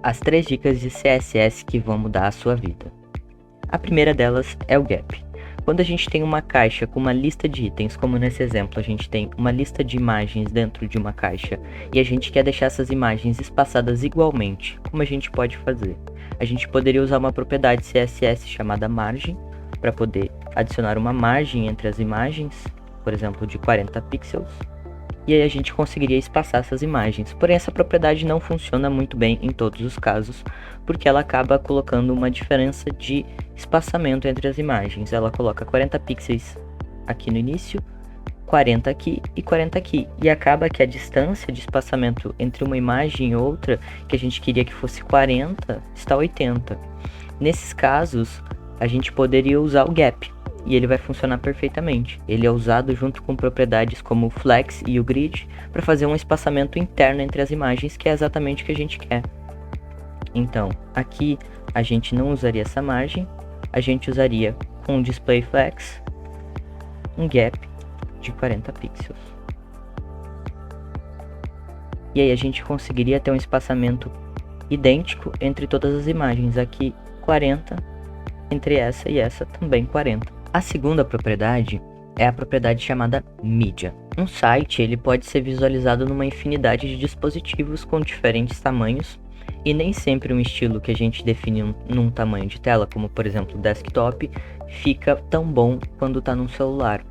as 3 dicas de CSS que vão mudar a sua vida. A primeira delas é o gap. Quando a gente tem uma caixa com uma lista de itens, como nesse exemplo, a gente tem uma lista de imagens dentro de uma caixa e a gente quer deixar essas imagens espaçadas igualmente, como a gente pode fazer? A gente poderia usar uma propriedade CSS chamada margem para poder adicionar uma margem entre as imagens, por exemplo, de 40 pixels, e aí a gente conseguiria espaçar essas imagens. Porém, essa propriedade não funciona muito bem em todos os casos, porque ela acaba colocando uma diferença de espaçamento entre as imagens. Ela coloca 40 pixels aqui no início, 40 aqui e 40 aqui, e acaba que a distância de espaçamento entre uma imagem e outra, que a gente queria que fosse 40, está 80. Nesses casos, a gente poderia usar o gap, e ele vai funcionar perfeitamente. Ele é usado junto com propriedades como o flex e o grid para fazer um espaçamento interno entre as imagens, que é exatamente o que a gente quer. Então, aqui a gente não usaria essa margem, a gente usaria com o display flex um gap de 40 pixels. E aí a gente conseguiria ter um espaçamento idêntico entre todas as imagens. Aqui 40, entre essa e essa também 40. A segunda propriedade é a propriedade chamada Media. Um site ele pode ser visualizado numa infinidade de dispositivos com diferentes tamanhos, e nem sempre um estilo que a gente define num tamanho de tela, como por exemplo desktop, fica tão bom quando está num celular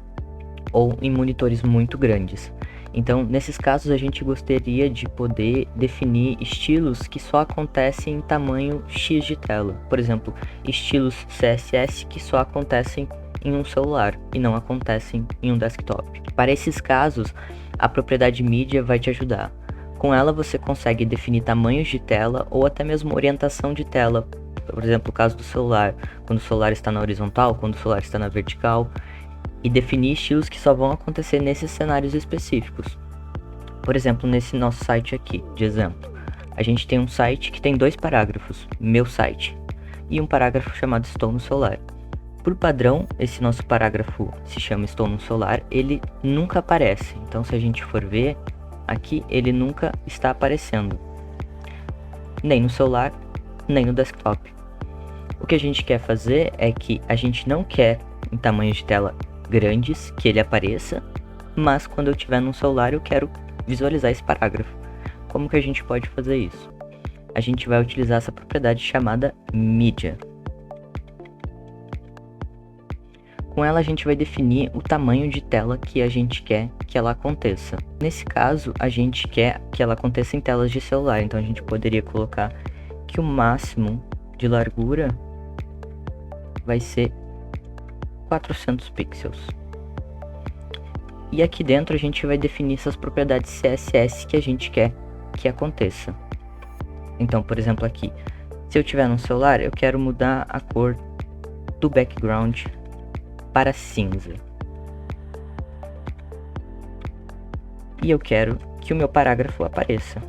ou em monitores muito grandes. Então, nesses casos, a gente gostaria de poder definir estilos que só acontecem em tamanho X de tela. Por exemplo, estilos CSS que só acontecem em um celular e não acontecem em um desktop. Para esses casos, a propriedade Media vai te ajudar. Com ela você consegue definir tamanhos de tela ou até mesmo orientação de tela. Por exemplo, o caso do celular, quando o celular está na horizontal, quando o celular está na vertical, e definir estilos que só vão acontecer nesses cenários específicos. Por exemplo, nesse nosso site aqui, de exemplo, a gente tem um site que tem 2 parágrafos, meu site, e um parágrafo chamado Estou no celular. Por padrão, esse nosso parágrafo se chama Estou no celular, ele nunca aparece. Então, se a gente for ver, aqui ele nunca está aparecendo, nem no celular, nem no desktop. O que a gente quer fazer é que a gente não quer em tamanhos de tela grandes que ele apareça, mas quando eu estiver no celular eu quero visualizar esse parágrafo. Como que a gente pode fazer isso? A gente vai utilizar essa propriedade chamada Media. Com ela a gente vai definir o tamanho de tela que a gente quer que ela aconteça. Nesse caso, a gente quer que ela aconteça em telas de celular, então a gente poderia colocar que o máximo de largura vai ser 400 pixels. E aqui dentro a gente vai definir essas propriedades CSS que a gente quer que aconteça. Então, por exemplo, aqui, se eu tiver no celular, eu quero mudar a cor do background para cinza. E eu quero que o meu parágrafo apareça.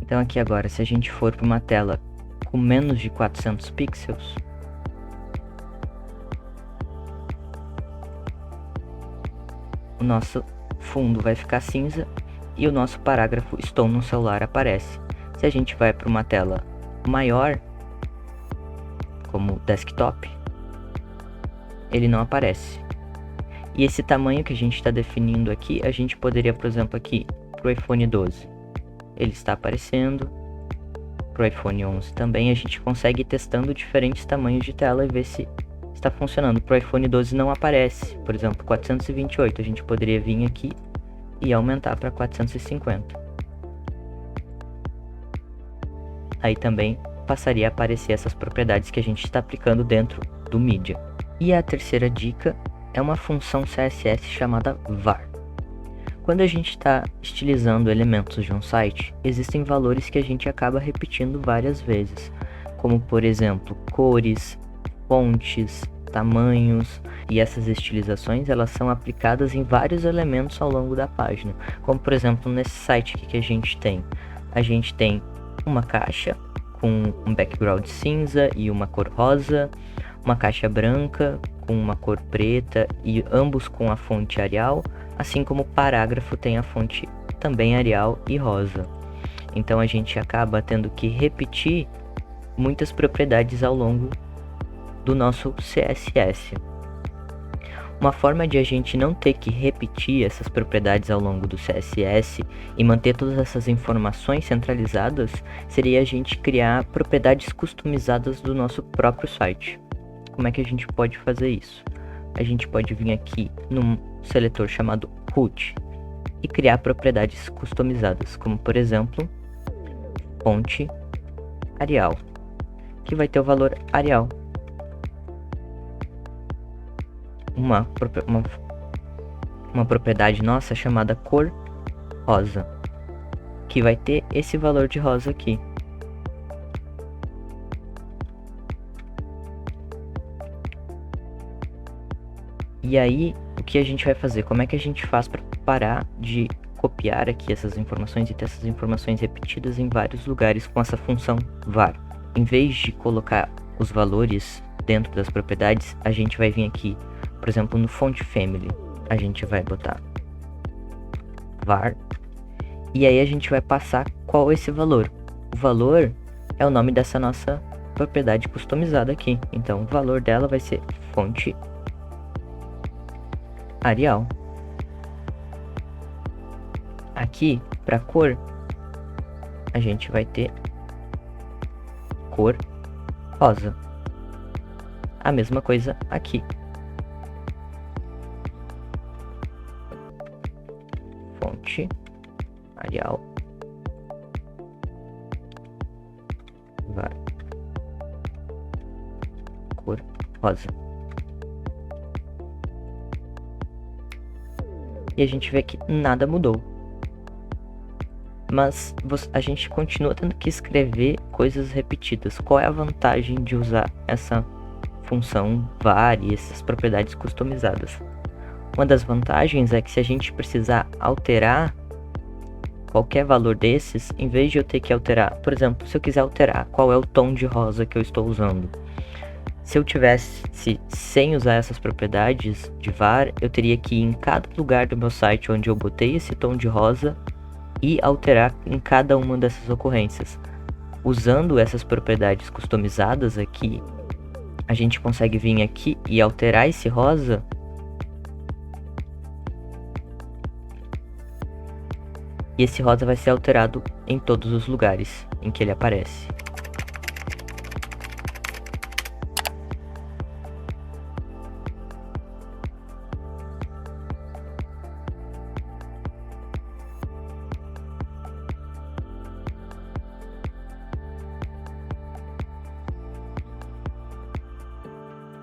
Então aqui agora, se a gente for para uma tela com menos de 400 pixels, o nosso fundo vai ficar cinza e o nosso parágrafo Estou no celular aparece. Se a gente vai para uma tela maior, como desktop, ele não aparece. E esse tamanho que a gente está definindo aqui, a gente poderia, por exemplo, aqui para o iPhone 12, ele está aparecendo. Para o iPhone 11 também a gente consegue ir testando diferentes tamanhos de tela e ver se está funcionando. Para o iPhone 12 não aparece, por exemplo, 428, a gente poderia vir aqui e aumentar para 450. Aí também passaria a aparecer essas propriedades que a gente está aplicando dentro do Media. E a terceira dica é uma função CSS chamada var. Quando a gente está estilizando elementos de um site, existem valores que a gente acaba repetindo várias vezes, como por exemplo, cores, fontes, tamanhos, e essas estilizações elas são aplicadas em vários elementos ao longo da página, como por exemplo nesse site aqui que a gente tem uma caixa com um background cinza e uma cor rosa, uma caixa branca com uma cor preta e ambos com a fonte Arial, assim como o parágrafo tem a fonte também Arial e rosa. Então a gente acaba tendo que repetir muitas propriedades ao longo do nosso CSS. Uma forma de a gente não ter que repetir essas propriedades ao longo do CSS e manter todas essas informações centralizadas seria a gente criar propriedades customizadas do nosso próprio site. Como é que a gente pode fazer isso? A gente pode vir aqui num seletor chamado HUD e criar propriedades customizadas, como por exemplo, fonte Arial, que vai ter o valor Arial. Uma propriedade nossa chamada cor rosa, que vai ter esse valor de rosa aqui. E aí, o que a gente vai fazer? Como é que a gente faz para parar de copiar aqui essas informações e ter essas informações repetidas em vários lugares com essa função var? Em vez de colocar os valores dentro das propriedades, a gente vai vir aqui, por exemplo, no font family, a gente vai botar var, e aí a gente vai passar qual é esse valor. O valor é o nome dessa nossa propriedade customizada aqui, então o valor dela vai ser fonte Arial. Aqui, para cor, a gente vai ter cor rosa. A mesma coisa aqui. Fonte Arial var cor rosa. E a gente vê que nada mudou. Mas a gente continua tendo que escrever coisas repetidas. Qual é a vantagem de usar essa função var e essas propriedades customizadas? Uma das vantagens é que se a gente precisar alterar qualquer valor desses, em vez de eu ter que alterar, por exemplo, se eu quiser alterar qual é o tom de rosa que eu estou usando, se eu tivesse sem usar essas propriedades de var, eu teria que ir em cada lugar do meu site onde eu botei esse tom de rosa e alterar em cada uma dessas ocorrências. Usando essas propriedades customizadas aqui, a gente consegue vir aqui e alterar esse rosa e esse rosa vai ser alterado em todos os lugares em que ele aparece.